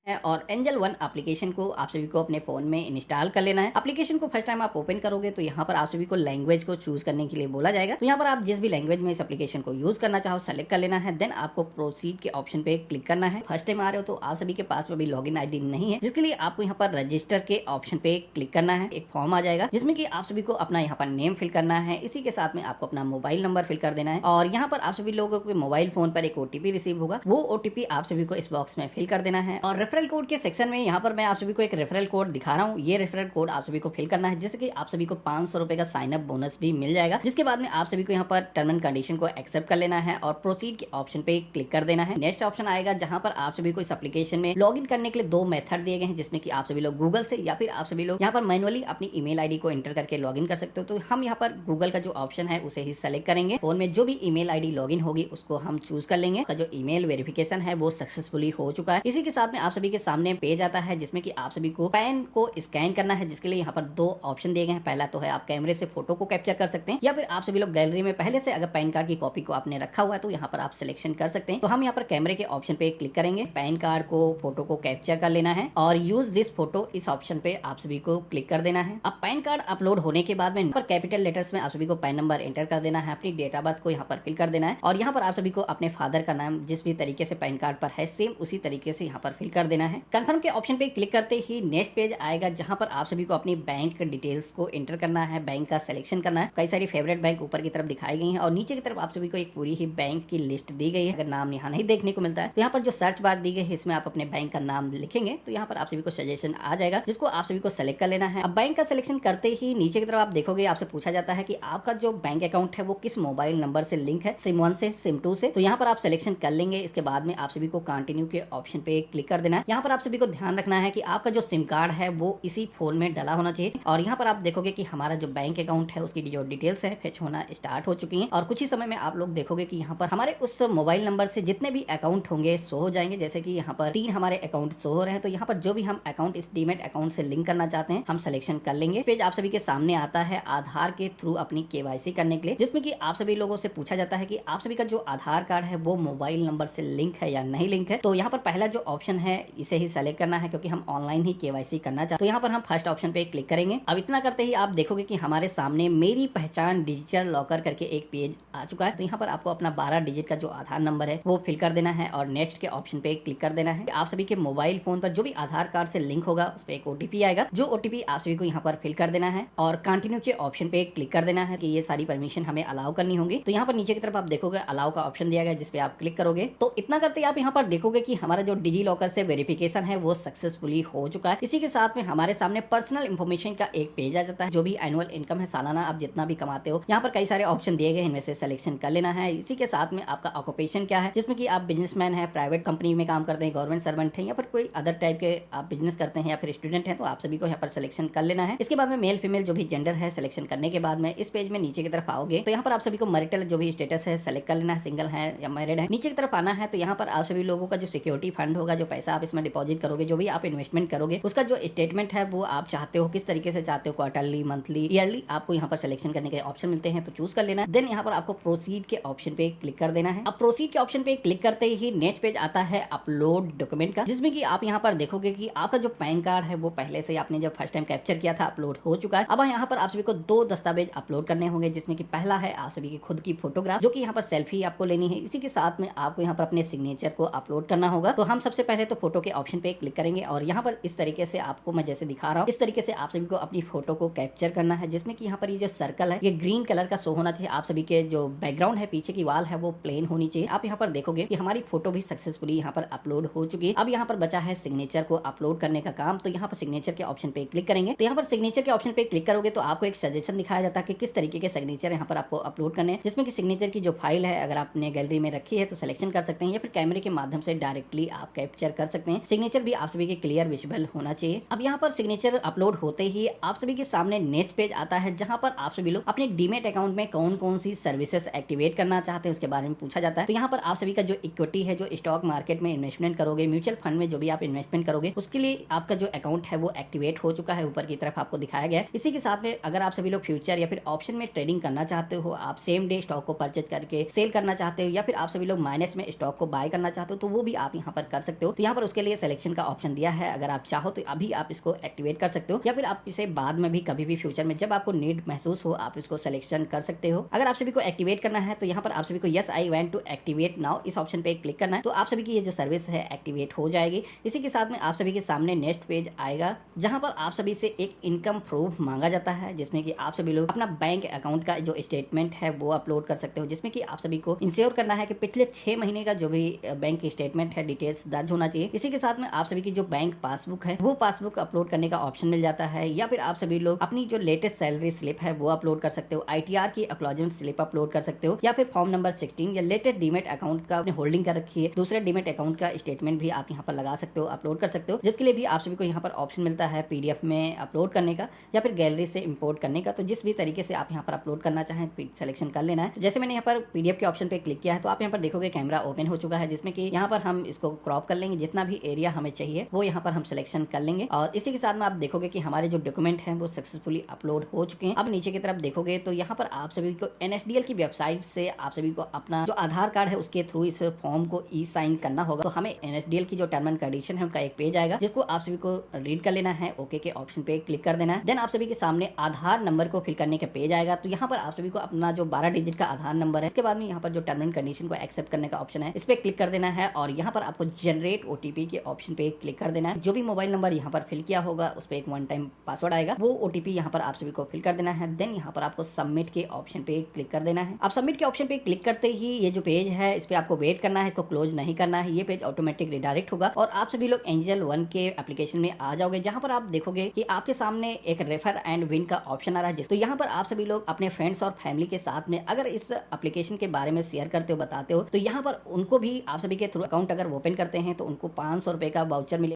है और angel one application को आप सभी को अपने फ़ोन में इंस्टॉल कर लेना है। एप्लीकेशन को फर्स्ट टाइम आप ओपन करोगे तो यहाँ पर आप सभी को लैंग्वेज को चूज़ करने के लिए बोला जाएगा। तो यहाँ पर आप जिस भी लैंग्वेज में इस एप्लीकेशन को यूज़ करना चाहो सेलेक्ट कर लेना है। देन आपको प्रोसीड के ऑप्शन पे क्लिक करना है। फर्स्ट टाइम आ रहे हो तो आप सभी के पास में भी लॉगिन आईडी नहीं है, जिसके लिए आपको यहाँ पर रजिस्टर के ऑप्शन पे क्लिक करना है। एक फॉर्म आ जाएगा जिसमें कि आप सभी को अपना यहाँ पर नेम फिल करना है। इसी के साथ में आपको अपना मोबाइल नंबर फिल कर देना है और यहाँ पर आप सभी लोगों के मोबाइल फोन पर एक ओटीपी रिसीव होगा। वो ओटीपी आप सभी को इस बॉक्स में फिल कर देना है और रेफरल कोड के सेक्शन में यहाँ पर मैं आप सभी को एक रेफरल कोड दिखा रहा हूँ। ये रेफरल कोड आप सभी को फिल करना है, जिससे कि आप सभी को 500 रुपए का साइन अप बोनस भी मिल जाएगा। जिसके बाद में आप सभी को यहाँ पर टर्म एंड कंडीशन को एक्सेप्ट कर लेना है और प्रोसीड के ऑप्शन पे क्लिक कर देना है। नेक्स्ट ऑप्शन आएगा जहाँ पर आप सभी को इस एप्लीकेशन में लॉग इन करने के लिए 2 मेथड दिए गए हैं, जिसमें कि आप सभी लोग गूगल से या फिर आप सभी लोग यहाँ पर मैनुअली अपनी ईमेल आईडी को एंटर करके लॉग इन कर सकते हो। तो हम यहाँ पर गूगल का जो ऑप्शन है उसे ही सेलेक्ट करेंगे। फोन में जो भी ईमेल आईडी लॉगिन होगी उसको हम चूज कर लेंगे। जो ईमेल वेरिफिकेशन है वो सक्सेसफुली हो चुका है। इसी के साथ में आप सभी के सामने पेज आता है जिसमें कि आप सभी को पैन को स्कैन करना है, जिसके लिए यहाँ पर 2 ऑप्शन दिए गए हैं। पहला तो है आप कैमरे से फोटो को कैप्चर कर सकते हैं या फिर आप सभी लोग गैलरी में पहले से अगर पैन कार्ड की कॉपी को आपने रखा हुआ है तो यहाँ पर आप सिलेक्शन कर सकते हैं। तो हम यहाँ पर कैमरे के ऑप्शन पे क्लिक करेंगे। पैन कार्ड को फोटो को कैप्चर कर लेना है और यूज दिस फोटो इस ऑप्शन पे आप सभी को क्लिक कर देना है। अब पैन कार्ड अपलोड होने के बाद में यहाँ पर कैपिटल लेटर्स में आप सभी को पैन नंबर एंटर कर देना है, अपनी डेट ऑफ बर्थ को यहाँ पर फिल कर देना है और यहाँ पर आप सभी को अपने फादर का नाम जिस भी तरीके से पैन कार्ड पर है सेम उसी तरीके से यहाँ पर फिल कर देना है। कंफर्म के ऑप्शन पे क्लिक करते ही नेक्स्ट पेज आएगा जहाँ पर आप सभी को अपनी बैंक डिटेल्स को एंटर करना है, बैंक का सिलेक्शन करना है। कई सारी फेवरेट बैंक ऊपर की तरफ दिखाई गई हैं और नीचे की तरफ आप सभी को एक पूरी ही बैंक की लिस्ट दी गई है। अगर नाम यहाँ नहीं देखने को मिलता है तो यहाँ पर जो सर्च बार दी गई है इसमें आप अपने बैंक का नाम लिखेंगे तो यहाँ पर आप सभी को सजेशन आ जाएगा, जिसको आप सभी को सेलेक्ट कर लेना है। अब बैंक का सिलेक्शन करते ही नीचे की तरफ आप देखोगे आपसे पूछा जाता है कि आपका जो बैंक अकाउंट है वो किस मोबाइल नंबर से लिंक है, सिम 1 से सिम 2 से। तो यहाँ पर आप सिलेक्शन कर लेंगे। इसके बाद में आप सभी को कंटिन्यू के ऑप्शन पे क्लिक कर देना है। यहाँ पर आप सभी को ध्यान रखना है कि आपका जो सिम कार्ड है वो इसी फोन में डला होना चाहिए और यहाँ पर आप देखोगे कि हमारा जो बैंक अकाउंट है उसकी जो डिटेल्स है फेच होना स्टार्ट हो चुकी हैं और कुछ ही समय में आप लोग देखोगे कि यहाँ पर हमारे उस मोबाइल नंबर से जितने भी अकाउंट होंगे शो हो जाएंगे। जैसे कि यहाँ पर 3 हमारे अकाउंट शो हो रहे हैं, तो यहाँ पर जो भी हम अकाउंट इस डीमेट अकाउंट से लिंक करना चाहते हैं हम सिलेक्शन कर लेंगे। पेज आप सभी के सामने आता है आधार के थ्रू अपनी केवाईसी करने के लिए, जिसमें कि आप सभी लोगों से पूछा जाता है कि आप सभी का जो आधार कार्ड है वो मोबाइल नंबर से लिंक है या नहीं लिंक है। तो यहाँ पर पहला जो ऑप्शन है इसे ही सेलेक्ट करना है क्योंकि हम ऑनलाइन ही केवाईसी करना चाहते हैं। तो यहाँ पर हम फर्स्ट ऑप्शन पे क्लिक करेंगे। अब इतना करते ही आप देखोगे कि हमारे सामने मेरी पहचान डिजिटल लॉकर करके एक पेज आ चुका है। तो यहाँ पर आपको अपना 12 डिजिट का जो आधार नंबर है वो फिल कर देना है और नेक्स्ट के ऑप्शन पे क्लिक कर देना है। आप सभी के मोबाइल फोन पर जो भी आधार कार्ड से लिंक होगा उस पर एक ओटीपी आएगा, जो ओटीपी आप सभी को यहाँ पर फिल कर देना है और कंटिन्यू के ऑप्शन पे क्लिक कर देना है कि ये सारी परमिशन हमें अलाउ करनी होगी। तो यहाँ पर नीचे की तरफ आप देखोगे अलाउ का ऑप्शन दिया गया जिसपे आप क्लिक करोगे। तो इतना करते आप यहाँ पर देखोगे कि हमारा जो डिजी लॉकर से वेरिफिकेशन है वो सक्सेसफुली हो चुका है। इसी के साथ में हमारे सामने पर्सनल इंफॉर्मेशन का एक पेज आ जाता है। जो भी एनुअल इनकम है, सालाना आप जितना भी कमाते हो, यहाँ पर कई सारे ऑप्शन दिए गए हैं, इनमें से सिलेक्शन कर लेना है। इसी के साथ में आपका ऑक्यूपेशन क्या है, जिसमें कि आप बिजनेसमैन है, प्राइवेट कंपनी में काम करते हैं, गवर्नमेंट सर्वेंट है या फिर कोई अदर टाइप के आप बिजनेस करते हैं या फिर स्टूडेंट है, तो आप सभी को यहाँ पर सिलेक्शन कर लेना है। इसके बाद में मेल फीमेल जो भी जेंडर है सिलेक्शन करने के बाद में इस पेज में नीचे की तरफ आओगे तो यहाँ पर आप सभी को मैरिटल जो भी स्टेटस है सेलेक्ट कर लेना है, सिंगल है या मैरिड है। नीचे की तरफ आना है तो यहाँ पर आप सभी लोगों का जो सिक्योरिटी फंड होगा, जो पैसा आप इसमें डिपॉजिट करोगे, जो भी आप इन्वेस्टमेंट करोगे, उसका जो स्टेटमेंट है वो आप चाहते हो किस तरीके से चाहते हो, क्वार्टरली, मंथली, ईयरली, आपको यहाँ पर सिलेक्शन करने के ऑप्शन मिलते हैं तो चूज कर लेना है। देन यहाँ पर आपको प्रोसीड के ऑप्शन पे क्लिक कर देना है। अब प्रोसीड के ऑप्शन पे क्लिक करते ही नेक्स्ट पेज आता है अपलोड डॉक्यूमेंट का, जिसमें कि आप यहाँ पर देखोगे कि आपका जो पैन कार्ड है वो पहले से आपने जब फर्स्ट टाइम कैप्चर किया था अपलोड हो चुका है। अब यहाँ पर आप सभी को 2 दस्तावेज अपलोड करने होंगे, जिसमें कि पहला है आप सभी की खुद की फोटोग्राफ, जो कि यहाँ पर सेल्फी आपको लेनी है। इसी के साथ में आपको यहाँ पर अपने सिग्नेचर को अपलोड करना होगा। तो हम सबसे पहले तो फोटो के ऑप्शन पे क्लिक करेंगे और यहाँ पर इस तरीके से आपको मैं जैसे दिखा रहा हूँ इस तरीके से आप सभी को अपनी फोटो को कैप्चर करना है, जिसमें कि यहाँ पर ये जो सर्कल है ये ग्रीन कलर का शो होना चाहिए। आप सभी के जो बैकग्राउंड है, पीछे की वॉल है वो प्लेन होनी चाहिए। आप यहाँ पर देखोगे कि हमारी फोटो भी सक्सेसफुली यहाँ पर अपलोड हो चुकी है। अब यहाँ पर बचा है सिग्नेचर को अपलोड करने का काम। तो यहाँ पर सिग्नेचर के ऑप्शन पे क्लिक करेंगे। तो यहाँ पर सिग्नेचर के ऑप्शन पे क्लिक करोगे तो आपको एक सजेशन दिखाया जाता है कि किस तरीके के सिग्नेचर यहाँ पर आपको अपलोड करने हैं, जिसमें कि सिग्नेचर की जो फाइल है अगर आपने गैलरी में रखी है तो सिलेक्शन कर सकते हैं या फिर कैमरे के माध्यम से डायरेक्टली आप कैप्चर कर सकते हैं। सिग्नेचर भी आप सभी के क्लियर विजिबल होना चाहिए। अब यहाँ पर सिग्नेचर अपलोड होते ही आप सभी के सामने नेक्स्ट पेज आता है, जहाँ पर आप सभी लोग अपने डीमेट अकाउंट में कौन कौन सी सर्विसेज एक्टिवेट करना चाहते हैं उसके बारे में पूछा जाता है। तो यहाँ पर आप सभी का जो इक्विटी है, जो स्टॉक मार्केट में इन्वेस्टमेंट करोगे, म्यूचुअल फंड में जो भी आप इन्वेस्टमेंट करोगे, उसके लिए आपका जो अकाउंट है वो एक्टिवेट हो चुका है, ऊपर की तरफ आपको दिखाया गया है। इसी के साथ में अगर आप सभी लोग फ्यूचर या फिर ऑप्शन में ट्रेडिंग करना चाहते हो, आप सेम डे स्टॉक को परचेज करके सेल करना चाहते हो या फिर आप सभी लोग माइनस में स्टॉक को बाय करना चाहते हो तो वो भी आप यहाँ पर कर सकते हो। तो यहाँ पर उसके लिए सिलेक्शन का ऑप्शन दिया है। अगर आप चाहो तो अभी आप इसको एक्टिवेट कर सकते हो या फिर आप इसे बाद में भी कभी भी फ्यूचर में जब आपको नीड महसूस हो आप इसको सिलेक्शन कर सकते हो। अगर आप सभी को एक्टिवेट करना है तो यहाँ पर आप सभी को yes I want to activate now इस ऑप्शन पे क्लिक करना है, तो आप सभी की ये जो सर्विस है एक्टिवेट हो जाएगी। इसी के साथ में आप सभी के सामने नेक्स्ट पेज आएगा जहां पर आप सभी से एक इनकम प्रूफ मांगा जाता है, जिसमें कि आप सभी लोग अपना बैंक अकाउंट का जो स्टेटमेंट है वो अपलोड कर सकते हो, जिसमें कि आप सभी को इंश्योर करना है कि पिछले 6 महीने का जो भी बैंक स्टेटमेंट है डिटेल्स दर्ज होना चाहिए। इसी के साथ में आप सभी की जो बैंक पासबुक है वो पासबुक अपलोड करने का ऑप्शन मिल जाता है, या फिर आप सभी लोग अपनी जो लेटेस्ट सैलरी स्लिप है वो अपलोड कर सकते हो, ITR की एक्नॉलेजमेंट स्लिप अपलोड कर सकते हो, या फिर फॉर्म नंबर 16 या लेटेस्ट डीमेट अकाउंट का होल्डिंग कर रखी है दूसरे डीमेट अकाउंट का स्टेटमेंट भी आप यहाँ पर लगा सकते हो, अपलोड कर सकते हो, जिसके लिए भी आप सभी को यहाँ पर ऑप्शन मिलता है PDF में अपलोड करने का या फिर गैलरी से इंपोर्ट करने का। तो जिस भी तरीके से आप यहाँ पर अपलोड करना चाहें सिलेक्शन कर लेना है। तो जैसे मैंने यहाँ पर PDF के ऑप्शन पे क्लिक किया है तो आप यहाँ पर देखोगे कैमरा ओपन हो चुका है, जिसमें कि यहाँ पर हम इसको क्रॉप कर लेंगे, जितना भी एरिया हमें चाहिए वो यहाँ पर हम सिलेक्शन कर लेंगे। और इसी के साथ में आप देखोगे कि हमारे जो डॉक्यूमेंट हैं वो सक्सेसफुली अपलोड हो चुके हैं। अब नीचे की तरफ देखोगे तो यहाँ पर आप सभी को NSDL की वेबसाइट से आप सभी को अपना जो आधार कार्ड है उसके थ्रू इस फॉर्म को साइन करना होगा। तो हमें NSDL की जो टर्म एंड कंडीशन है उनका एक पेज आएगा जिसको आप सभी को रीड कर लेना है, ओके के ऑप्शन पे क्लिक कर देना है। देन आप सभी के सामने आधार नंबर को फिल करने का पेज आएगा। तो यहाँ पर आप सभी को अपना जो 12 डिजिट का आधार नंबर है, इसके बाद में यहाँ पर जो टर्म एंड कंडीशन को एक्सेप्ट करने का ऑप्शन है इस पे क्लिक कर देना है और यहाँ पर आपको जनरेट OTP के ऑप्शन पे क्लिक कर देना है। जो भी मोबाइल नंबर यहाँ पर फिल किया होगा उस पर एक 1 टाइम पासवर्ड आएगा, वो OTP यहाँ पर आप सभी को फिल कर देना है। देन यहाँ पर आपको सबमिट के ऑप्शन पे क्लिक कर देना है। अब सबमिट के ऑप्शन पे क्लिक करते ही ये जो पेज है इस पे आपको वेट करना है, इसको क्लोज नहीं करना है। ये पेज ऑटोमेटिक रिडायरेक्ट होगा और आप सभी लोग एंजल 1 के एप्लीकेशन में आ जाओगे, जहां पर आप देखोगे कि आपके सामने एक रेफर एंड विन का ऑप्शन आ रहा है। तो यहाँ पर आप सभी लोग अपने फ्रेंड्स और फैमिली के साथ में अगर इस एप्लीकेशन के बारे में शेयर करते हो, बताते हो, तो यहाँ पर उनको भी आप सभी के थ्रू अकाउंट अगर ओपन करते हैं तो उनको 500 रुपए का वाउचर मिले।